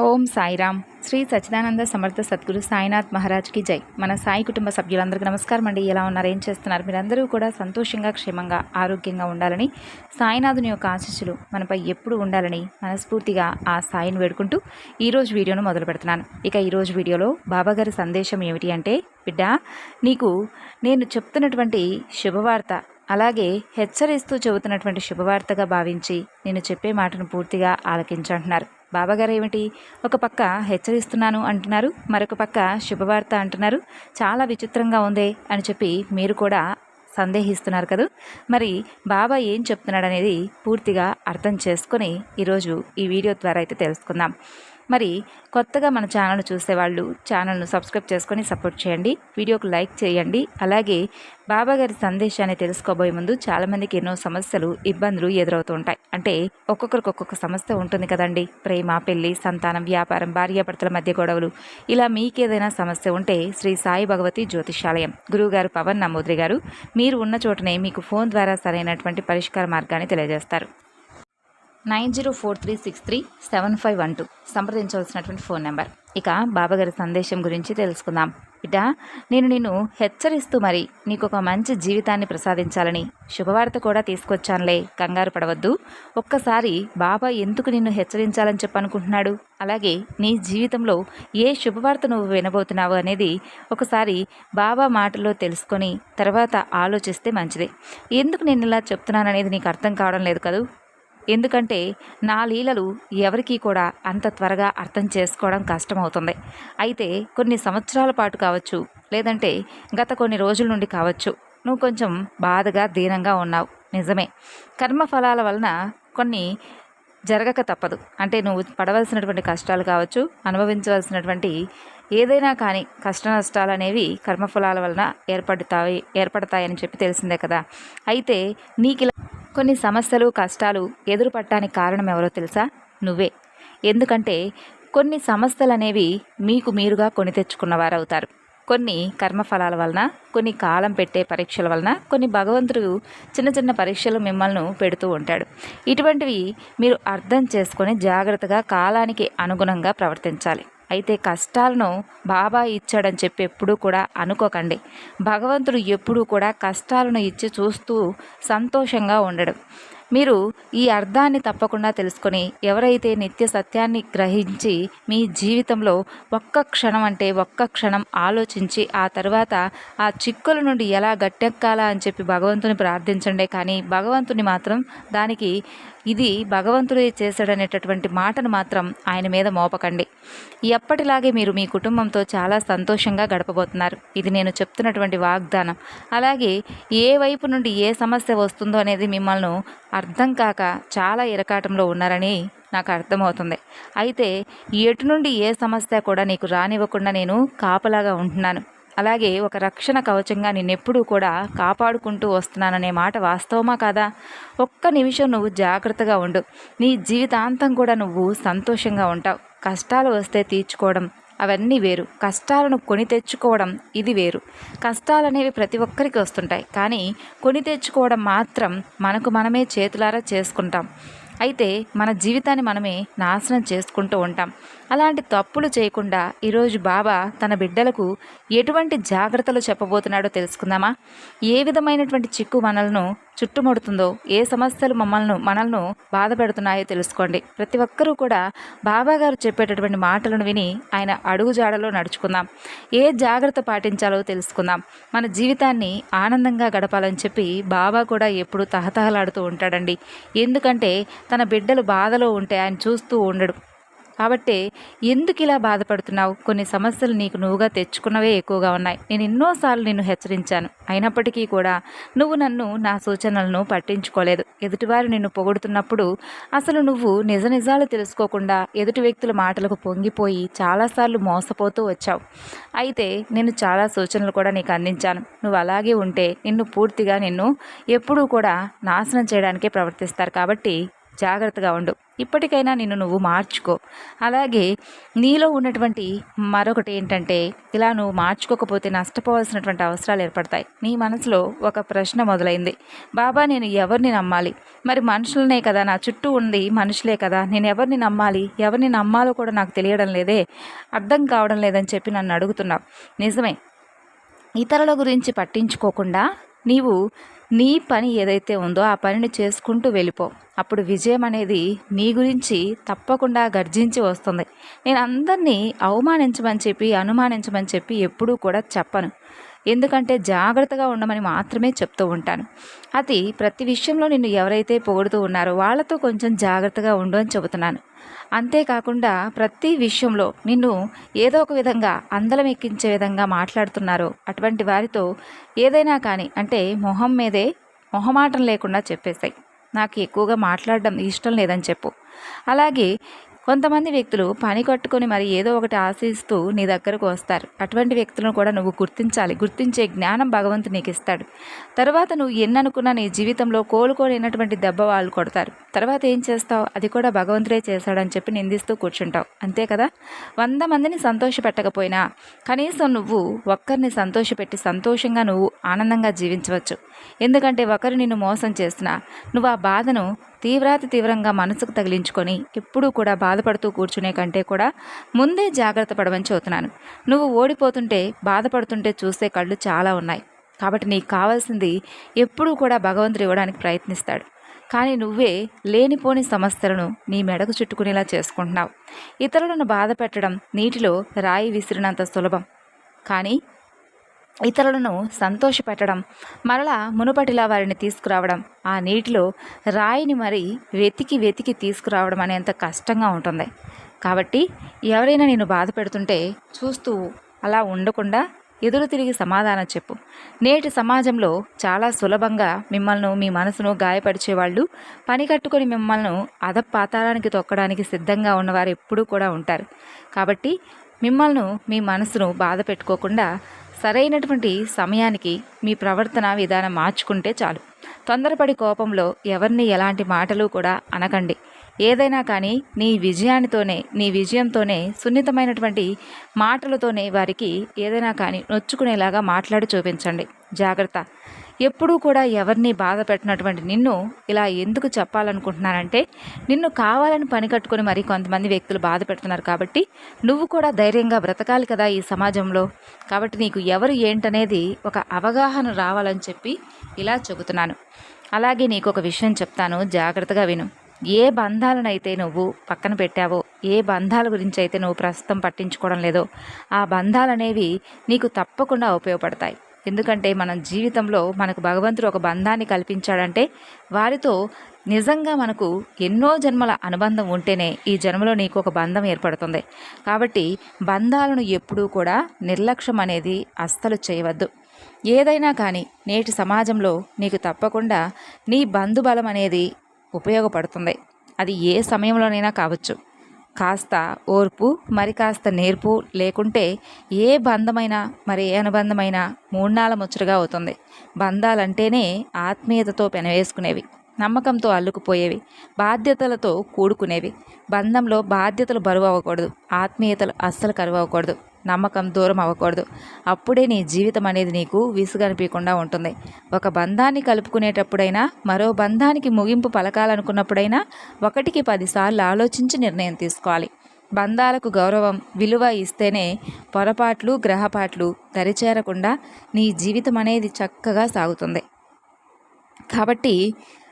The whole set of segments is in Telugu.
ఓం సాయిరామ్. శ్రీ సచ్చిదానంద సమర్థ సద్గురు సాయినాథ్ మహారాజ్కి జై. మన సాయి కుటుంబ సభ్యులందరికీ నమస్కారం అండి. ఎలా ఉన్నారు, ఏం చేస్తున్నారు? మీరందరూ కూడా సంతోషంగా, క్షేమంగా, ఆరోగ్యంగా ఉండాలని, సాయినాథుని యొక్క ఆశీస్సులు మనపై ఎప్పుడు ఉండాలని మనస్ఫూర్తిగా ఆ సాయిని వేడుకుంటూ ఈరోజు వీడియోను మొదలు పెడుతున్నాను. ఇక ఈరోజు వీడియోలో బాబాగారి సందేశం ఏమిటి అంటే, బిడ్డ, నీకు నేను చెప్తున్నటువంటి శుభవార్త, అలాగే హెచ్చరిస్తూ చెబుతున్నటువంటి శుభవార్తగా భావించి నేను చెప్పే మాటను పూర్తిగా ఆలకించంటున్నారు. బాబాగారు ఏమిటి, ఒక పక్క హెచ్చరిస్తున్నాను అంటున్నారు, మరొక పక్క శుభవార్త అంటున్నారు. చాలా విచిత్రంగా ఉందే అని చెప్పి మీరు కూడా సందేహిస్తున్నారు కదా. మరి బాబా ఏం చెప్తున్నాడు అనేది పూర్తిగా అర్థం చేసుకొని ఈరోజు ఈ వీడియో ద్వారా అయితే తెలుసుకుందాం. మరి కొత్తగా మన ఛానల్ చూసేవాళ్ళు ఛానల్ను సబ్స్క్రైబ్ చేసుకొని సపోర్ట్ చేయండి, వీడియోకు లైక్ చేయండి. అలాగే బాబాగారి సందేశాన్ని తెలుసుకోబోయే ముందు చాలామందికి ఎన్నో సమస్యలు, ఇబ్బందులు ఎదురవుతూ ఉంటాయి. అంటే ఒక్కొక్కరికి ఒక్కొక్క సమస్య ఉంటుంది కదండి. ప్రేమ, పెళ్లి, సంతానం, వ్యాపారం, భార్యాభర్తల మధ్య గొడవలు, ఇలా మీకేదైనా సమస్య ఉంటే శ్రీ సాయి భగవతి జ్యోతిషాలయం గురువుగారు పవన్ నమోద్రి గారు మీరు ఉన్న చోటనే మీకు ఫోన్ ద్వారా సరైనటువంటి పరిష్కార మార్గాన్ని తెలియజేస్తారు. 9043637512 సంప్రదించవలసినటువంటి ఫోన్ నెంబర్. ఇక బాబాగారి సందేశం గురించి తెలుసుకుందాం. బిడ్డ, నేను నిన్ను హెచ్చరిస్తూ మరి నీకు ఒక మంచి జీవితాన్ని ప్రసాదించాలని శుభవార్త కూడా తీసుకొచ్చానులే, కంగారు పడవద్దు. ఒక్కసారి బాబా ఎందుకు నిన్ను హెచ్చరించాలని చెప్పనుకుంటున్నాడు, అలాగే నీ జీవితంలో ఏ శుభవార్త నువ్వు వినబోతున్నావు అనేది ఒకసారి బాబా మాటల్లో తెలుసుకొని తర్వాత ఆలోచిస్తే మంచిది. ఎందుకు నేను ఇలా చెప్తున్నాను అనేది నీకు అర్థం కావడం లేదు కదూ. ఎందుకంటే నా లీలలు ఎవరికీ కూడా అంత త్వరగా అర్థం చేసుకోవడం కష్టమవుతుంది. అయితే కొన్ని సంవత్సరాల పాటు కావచ్చు, లేదంటే గత కొన్ని రోజుల నుండి కావచ్చు, నువ్వు కొంచెం బాధగా, దీనంగా ఉన్నావు. నిజమే, కర్మఫలాల వలన కొన్ని జరగక తప్పదు. అంటే నువ్వు పడవలసినటువంటి కష్టాలు కావచ్చు, అనుభవించవలసినటువంటి ఏదైనా కానీ కష్ట నష్టాలు అనేవి కర్మఫలాల వలన ఏర్పడతాయని చెప్పి తెలిసిందే కదా. అయితే నీకు కొన్ని సమస్యలు, కష్టాలు ఎదురుపడటానికి కారణం ఎవరో తెలుసా? నువ్వే. ఎందుకంటే కొన్ని సమస్యలు అనేవి మీకు మీరుగా కొని తెచ్చుకున్నవారవుతారు. కొన్ని కర్మఫలాల వలన, కొన్ని కాలం పెట్టే పరీక్షల వలన, కొన్ని భగవంతుడు చిన్న చిన్న పరీక్షలు మిమ్మల్ని పెడుతూ ఉంటాడు. ఇటువంటివి మీరు అర్థం చేసుకొని జాగ్రత్తగా కాలానికి అనుగుణంగా ప్రవర్తించాలి. అయితే కష్టాలను బాబా ఇచ్చాడని చెప్పి ఎప్పుడూ కూడా అనుకోకండి. భగవంతుడు ఎప్పుడూ కూడా కష్టాలను ఇచ్చి చూస్తూ సంతోషంగా ఉండడు. మీరు ఈ అర్థాన్ని తప్పకుండా తెలుసుకొని ఎవరైతే నిత్య సత్యాన్ని గ్రహించి మీ జీవితంలో ఒక్క క్షణం ఆలోచించి ఆ తర్వాత ఆ చిక్కుల నుండి ఎలా గట్టెక్కాలా అని చెప్పి భగవంతుని ప్రార్థించండి. కానీ భగవంతుని మాత్రం దానికి ఇది భగవంతుడే చేశాడనేటటువంటి మాటను మాత్రం ఆయన మీద మోపకండి. ఎప్పటిలాగే మీరు మీ కుటుంబంతో చాలా సంతోషంగా గడపబోతున్నారు. ఇది నేను చెప్తున్నటువంటి వాగ్దానం. అలాగే ఏ వైపు నుండి ఏ సమస్య వస్తుందో అనేది మిమ్మల్ని అర్థం కాక చాలా ఇరకాటంలో ఉన్నారని నాకు అర్థమవుతుంది. అయితే ఎటు నుండి ఏ సమస్య కూడా నీకు రానివ్వకుండా నేను కాపలాగా ఉంటున్నాను. అలాగే ఒక రక్షణ కవచంగా నిన్నెప్పుడూ కూడా కాపాడుకుంటూ వస్తున్నాననే మాట వాస్తవమా కాదా? ఒక్క నిమిషం నువ్వు జాగ్రత్తగా ఉండు. నీ జీవితాంతం కూడా నువ్వు సంతోషంగా ఉంటావు. కష్టాలు వస్తే తీర్చుకోవడం అవన్నీ వేరు, కష్టాలను కొని తెచ్చుకోవడం ఇది వేరు. కష్టాలనేవి ప్రతి ఒక్కరికి వస్తుంటాయి, కానీ కొని తెచ్చుకోవడం మాత్రం మనకు మనమే చేతులారా చేసుకుంటాం. అయితే మన జీవితాన్ని మనమే నాశనం చేసుకుంటూ ఉంటాం. అలాంటి తప్పులు చేయకుండా ఈరోజు బాబా తన బిడ్డలకు ఎటువంటి జాగ్రత్తలు చెప్పబోతున్నాడో తెలుసుకుందామా? ఏ విధమైనటువంటి చిక్కు మనల్ని చుట్టుముడుతుందో, ఏ సమస్యలు మనల్ని బాధ పెడుతున్నాయో తెలుసుకోండి. ప్రతి ఒక్కరూ కూడా బాబా గారు చెప్పేటటువంటి మాటలను విని ఆయన అడుగుజాడలో నడుచుకుందాం. ఏ జాగ్రత్త పాటించాలో తెలుసుకుందాం. మన జీవితాన్ని ఆనందంగా గడపాలని చెప్పి బాబా కూడా ఎప్పుడు తహతహలాడుతూ ఉంటాడండి. ఎందుకంటే తన బిడ్డలు బాధలో ఉంటే ఆయన చూస్తూ ఉండడు. కాబట్టి ఎందుకు ఇలా బాధపడుతున్నావు? కొన్ని సమస్యలు నీకు నువ్వుగా తెచ్చుకున్నవే ఎక్కువగా ఉన్నాయి. నేను ఎన్నోసార్లు నిన్ను హెచ్చరించాను, అయినప్పటికీ కూడా నువ్వు నా సూచనలను పట్టించుకోలేదు. ఎదుటివారు నిన్ను పొగుడుతున్నప్పుడు అసలు నువ్వు నిజాలు తెలుసుకోకుండా ఎదుటి వ్యక్తుల మాటలకు పొంగిపోయి చాలాసార్లు మోసపోతూ వచ్చావు. అయితే నేను చాలా సూచనలు కూడా నీకు అందించాను. నువ్వు అలాగే ఉంటే నిన్ను ఎప్పుడూ కూడా నాశనం చేయడానికే ప్రవర్తిస్తారు. కాబట్టి జాగ్రత్తగా ఉండు. ఇప్పటికైనా నిన్ను నువ్వు మార్చుకో. అలాగే నీలో ఉన్నటువంటి మరొకటి ఏంటంటే, ఇలా నువ్వు మార్చుకోకపోతే నష్టపోవాల్సినటువంటి అవసరాలు ఏర్పడతాయి. నీ మనసులో ఒక ప్రశ్న మొదలైంది, బాబా నేను ఎవరిని నమ్మాలి? మరి మనుషులనే కదా, నా చుట్టూ ఉంది మనుషులే కదా, నేను ఎవరిని నమ్మాలి, ఎవరిని నమ్మాలో కూడా నాకు తెలియడం లేదే, అర్థం కావడం లేదని చెప్పి నన్ను అడుగుతున్నావు. నిజమే, ఇతరుల గురించి పట్టించుకోకుండా నీవు నీ పని ఏదైతే ఉందో ఆ పనిని చేసుకుంటూ వెళ్ళిపో. అప్పుడు విజయం అనేది నీ గురించి తప్పకుండా గర్జించి వస్తుంది. నేను అందరినీ అవమానించమని చెప్పి అనుమానించమని చెప్పి ఎప్పుడూ కూడా చెప్పను. ఎందుకంటే జాగ్రత్తగా ఉండమని మాత్రమే చెప్తూ ఉంటాను. అది ప్రతి విషయంలో నిన్ను ఎవరైతే పొగుడుతూ ఉన్నారో వాళ్ళతో కొంచెం జాగ్రత్తగా ఉండు అని చెబుతున్నాను. అంతేకాకుండా ప్రతి విషయంలో నిన్ను ఏదో ఒక విధంగా అందలం ఎక్కించే విధంగా మాట్లాడుతున్నారో అటువంటి వారితో ఏదైనా కానీ అంటే మొహం మీదే మొహమాటం లేకుండా చెప్పేశాయి, నాకు ఎక్కువగా మాట్లాడడం ఇష్టం లేదని చెప్పు. అలాగే కొంతమంది వ్యక్తులు పని కట్టుకొని మరి ఏదో ఒకటి ఆశిస్తూ నీ దగ్గరకు వస్తారు. అటువంటి వ్యక్తులను కూడా నువ్వు గుర్తించాలి. గుర్తించే జ్ఞానం భగవంతుడు నీకు ఇస్తాడు. తర్వాత నువ్వు ఎన్ననుకున్నా నీ జీవితంలో కోలుకోలేనటువంటి దెబ్బ వాళ్ళు కొడతారు. తర్వాత ఏం చేస్తావు? అది కూడా భగవంతుడే చేశాడని చెప్పి నిందిస్తూ కూర్చుంటావు. అంతే కదా. 100 మందిని సంతోషపెట్టకపోయినా కనీసం నువ్వు ఒక్కరిని సంతోషపెట్టి సంతోషంగా నువ్వు ఆనందంగా జీవించవచ్చు. ఎందుకంటే ఒకరు నిన్ను మోసం చేసినా నువ్వు ఆ బాధను తీవ్రంగా మనసుకు తగిలించుకొని ఎప్పుడూ కూడా బాధపడుతూ కూర్చునే కంటే కూడా ముందే జాగ్రత్త పడమని చెబుతున్నాను. నువ్వు ఓడిపోతుంటే బాధపడుతుంటే చూసే కళ్ళు చాలా ఉన్నాయి. కాబట్టి నీకు కావాల్సింది ఎప్పుడూ కూడా భగవంతుడు ఇవ్వడానికి ప్రయత్నిస్తాడు. కానీ నువ్వే లేనిపోని సమస్యలను నీ మెడకు చుట్టుకునేలా చేసుకుంటున్నావు. ఇతరులను బాధ పెట్టడం నీటిలో రాయి విసిరినంత సులభం. కానీ ఇతరులను సంతోషపెట్టడం, మరలా మునుపటిలా వారిని తీసుకురావడం, ఆ నీటిలో రాయిని మరి వెతికి తీసుకురావడం అనేంత కష్టంగా ఉంటుంది. కాబట్టి ఎవరైనా నేను బాధ పెడుతుంటే చూస్తూ అలా ఉండకుండా ఎదురు తిరిగి సమాధానం చెప్పు. నేటి సమాజంలో చాలా సులభంగా మిమ్మల్ని మీ మనసును గాయపరిచేవాళ్ళు, పని కట్టుకొని మిమ్మల్ని అధపాతాళానికి తొక్కడానికి సిద్ధంగా ఉన్నవారు ఎప్పుడూ కూడా ఉంటారు. కాబట్టి మిమ్మల్ని మీ మనసును బాధ పెట్టుకోకుండా సరైనటువంటి సమయానికి మీ ప్రవర్తన విధానం మార్చుకుంటే చాలు. తొందరపడి కోపంలో ఎవరిని ఎలాంటి మాటలు కూడా అనకండి. ఏదైనా కానీ నీ విజయంతోనే సున్నితమైనటువంటి మాటలతోనే వారికి ఏదైనా కానీ నొచ్చుకునేలాగా మాట్లాడి చూపించండి. జాగ్రత్త. ఎప్పుడూ కూడా ఎవరిని బాధ పెట్టినటువంటి నిన్ను ఇలా ఎందుకు చెప్పాలనుకుంటున్నానంటే, నిన్ను కావాలని పని కట్టుకొని మరి కొంతమంది వ్యక్తులు బాధ పెడుతున్నారు. కాబట్టి నువ్వు కూడా ధైర్యంగా బ్రతకాలి కదా ఈ సమాజంలో. కాబట్టి నీకు ఎవరు ఏంటనేది ఒక అవగాహన రావాలని చెప్పి ఇలా చెబుతున్నాను. అలాగే నీకు ఒక విషయం చెప్తాను, జాగ్రత్తగా విను. ఏ బంధాలనైతే నువ్వు పక్కన పెట్టావో, ఏ బంధాల గురించి అయితే నువ్వు ప్రస్తుతం పట్టించుకోవడం లేదో, ఆ బంధాలనేవి నీకు తప్పకుండా ఉపయోగపడతాయి. ఎందుకంటే మన జీవితంలో మనకు భగవంతుడు ఒక బంధాన్ని కల్పించాడంటే వారితో నిజంగా మనకు ఎన్నో జన్మల అనుబంధం ఉంటేనే ఈ జన్మలో నీకు ఒక బంధం ఏర్పడుతుంది. కాబట్టి బంధాలను ఎప్పుడూ కూడా నిర్లక్ష్యం అనేది అస్సలు చేయవద్దు. ఏదైనా కానీ నేటి సమాజంలో నీకు తప్పకుండా నీ బంధుబలం అనేది ఉపయోగపడుతుంది. అది ఏ సమయంలోనైనా కావచ్చు. కాస్త ఓర్పు, మరి కాస్త నేర్పు లేకుంటే ఏ బంధమైనా మరి ఏ అనుబంధమైనా మూడ్నాల ముచ్చటగా అవుతుంది. బంధాలంటేనే ఆత్మీయతతో పెనవేసుకునేవి, నమ్మకంతో అల్లుకుపోయేవి, బాధ్యతలతో కూడుకునేవి. బంధంలో బాధ్యతలు బరువు అవ్వకూడదు, ఆత్మీయతలు అస్సలు కరువు అవ్వకూడదు, నమ్మకం దూరం అవ్వకూడదు. అప్పుడే నీ జీవితం అనేది నీకు విసుగనిపించకుండా ఉంటుంది. ఒక బంధాన్ని కలుపుకునేటప్పుడైనా, మరో బంధానికి ముగింపు పలకాలనుకున్నప్పుడైనా 1కి 10 సార్లు ఆలోచించి నిర్ణయం తీసుకోవాలి. బంధాలకు గౌరవం, విలువ ఇస్తేనే పొరపాట్లు, గ్రహపాట్లు దరిచేరకుండా నీ జీవితం అనేది చక్కగా సాగుతుంది. కాబట్టి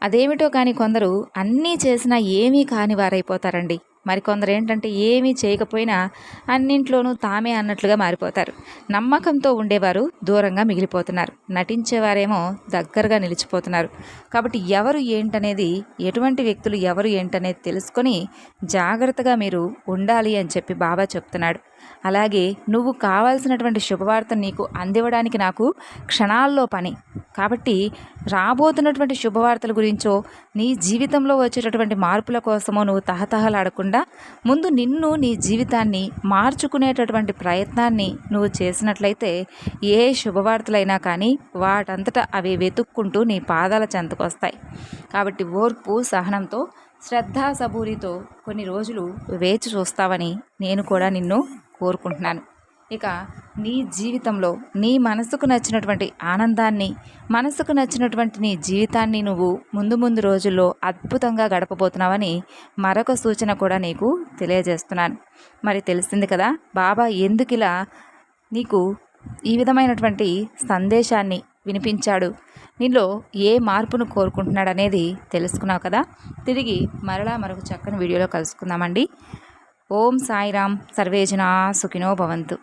అదేమిటో కానీ కొందరు అన్నీ చేసినా ఏమీ కాని వారైపోతారండి. మరికొందరు ఏంటంటే ఏమీ చేయకపోయినా అన్నింట్లోనూ తామే అన్నట్లుగా మారిపోతారు. నమ్మకంతో ఉండేవారు దూరంగా మిగిలిపోతున్నారు, నటించేవారేమో దగ్గరగా నిలిచిపోతున్నారు. కాబట్టి ఎవరు ఏంటనేది, ఎటువంటి వ్యక్తులు ఎవరు ఏంటనేది తెలుసుకొని జాగ్రత్తగా మీరు ఉండాలి అని చెప్పి బాబా చెప్తున్నాడు. అలాగే నువ్వు కావాల్సినటువంటి శుభవార్త నీకు అందివ్వడానికి నాకు క్షణాల్లో పని. కాబట్టి రాబోతున్నటువంటి శుభవార్తల గురించో, నీ జీవితంలో వచ్చేటటువంటి మార్పుల కోసమో నువ్వు తహతహలాడకుండా ముందు నిన్ను, నీ జీవితాన్ని మార్చుకునేటటువంటి ప్రయత్నాన్ని నువ్వు చేసినట్లయితే ఏ శుభవార్తలైనా కానీ వాటంతటా అవి వెతుక్కుంటూ నీ పాదాల చెంతకు వస్తాయి. కాబట్టి ఓర్పు, సహనంతో శ్రద్ధా సబూరితో కొన్ని రోజులు వేచి చూస్తావని నేను కూడా నిన్ను కోరుకుంటున్నాను. ఇక నీ జీవితంలో నీ మనసుకు నచ్చినటువంటి ఆనందాన్ని, మనసుకు నచ్చినటువంటి నీ జీవితాన్ని నువ్వు ముందు ముందు రోజుల్లో అద్భుతంగా గడపబోతున్నావని మరొక సూచన కూడా నీకు తెలియజేస్తున్నాను. మరి తెలిసింది కదా బాబా ఎందుకు ఇలా నీకు ఈ విధమైనటువంటి సందేశాన్ని వినిపించాడు, నీలో ఏ మార్పును కోరుకుంటున్నాడు అనేది తెలుసుకున్నావు కదా. తిరిగి మరలా మరొక చక్కని వీడియోలో కలుసుకుందామండి. ఓం సాయిరామ్. సర్వేజనా సుఖినో భవంతు.